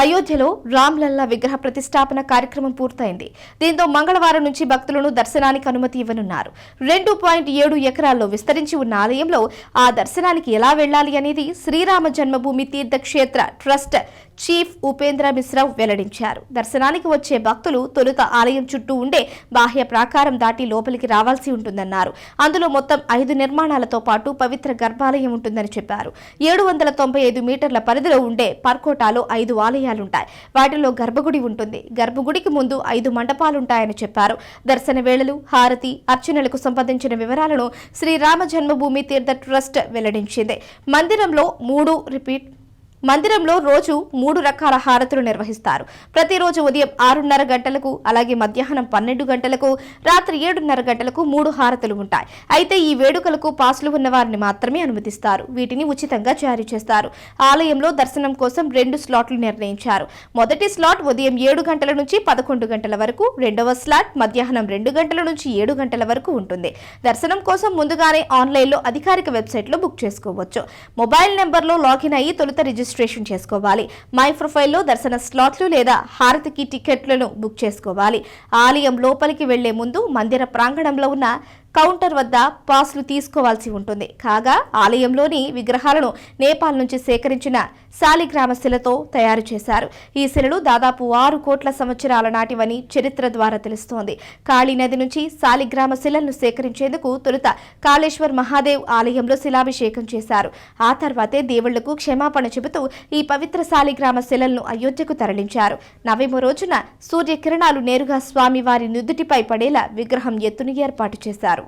అయోధ్యలో రామ్లల్లా విగ్రహ ప్రతిష్టాపన కార్యక్రమం పూర్తయింది. దీంతో మంగళవారం నుంచి భక్తులను దర్శనానికి అనుమతి ఇవ్వనున్నారు. 2.7 ఎకరాల్లో విస్తరించి ఉన్న ఆలయంలో ఆ దర్శనానికి ఎలా వెళ్లాలి అనేది శ్రీరామ జన్మభూమి తీర్థక్షేత్ర ట్రస్ట్ చీఫ్ ఉపేంద్ర మిశ్రా వెల్లడించారు. దర్శనానికి వచ్చే భక్తులు తొలుత ఆలయం చుట్టూ ఉండే బాహ్య ప్రాకారం దాటి లోపలికి రావాల్సి ఉంటుందన్నారు. అందులో మొత్తం 5 నిర్మాణాలతో పాటు పవిత్ర గర్భాలయం ఉంటుందని చెప్పారు. 795 మీటర్ల పరిధిలో ఉండే పర్కోటాలో 5 ఆలయాలుంటాయి. వాటిలో గర్భగుడి ఉంటుంది. గర్భగుడికి ముందు 5 మండపాలుంటాయని చెప్పారు. దర్శన వేళలు, హారతి, అర్చనలకు సంబంధించిన వివరాలను శ్రీరామ జన్మభూమి తీర్థ ట్రస్ట్ వెల్లడించింది. మందిరంలో రోజు 3 రకాల హారతులు నిర్వహిస్తారు. ప్రతిరోజు ఉదయం 6:30 గంటలకు, అలాగే మధ్యాహ్నం 12 గంటలకు, రాత్రి 7:30 గంటలకు 3 హారతులు ఉంటాయి. అయితే ఈ వేడుకలకు పాసులు ఉన్న వారిని మాత్రమే అనుమతిస్తారు. వీటిని ఉచితంగా జారీ చేస్తారు. ఆలయంలో దర్శనం కోసం 2 స్లాట్లు నిర్ణయించారు. మొదటి స్లాట్ ఉదయం 7 గంటల నుంచి 11 గంటల వరకు, రెండవ స్లాట్ మధ్యాహ్నం 2 గంటల నుంచి 7 గంటల వరకు ఉంటుంది. దర్శనం కోసం ముందుగానే ఆన్లైన్లో అధికారిక వెబ్సైట్లో బుక్ చేసుకోవచ్చు. మొబైల్ నెంబర్లో లాగిన్ అయ్యి తొలుత రిజిస్ట్రేషన్ చేసుకోవాలి. మై ప్రొఫైల్లో దర్శన స్లాట్లు లేదా హారతికి టికెట్లను బుక్ చేసుకోవాలి. ఆలయం లోపలికి వెళ్లే ముందు మందిర ప్రాంగణంలో ఉన్న కౌంటర్ వద్ద పాస్లు తీసుకోవాల్సి ఉంటుంది. కాగా ఆలయంలోని విగ్రహాలను నేపాల్ నుంచి సేకరించిన శాలిగ్రామ శిలతో తయారు చేశారు. ఈ శిలలు దాదాపు 6 కోట్ల సంవత్సరాల నాటివని చరిత్ర ద్వారా తెలుస్తోంది. కాళీ నది నుంచి శాలిగ్రామ శిలలను సేకరించేందుకు తొలుత కాళేశ్వర్ మహాదేవ్ ఆలయంలో శిలాభిషేకం చేశారు. ఆ తర్వాతే దేవుళ్లకు క్షమాపణ చెబుతూ ఈ పవిత్ర శాలిగ్రామ శిలలను అయోధ్యకు తరలించారు. నవమి రోజున సూర్యకిరణాలు నేరుగా స్వామివారి నుదుటిపై పడేలా విగ్రహం ఎత్తును ఏర్పాటు చేశారు.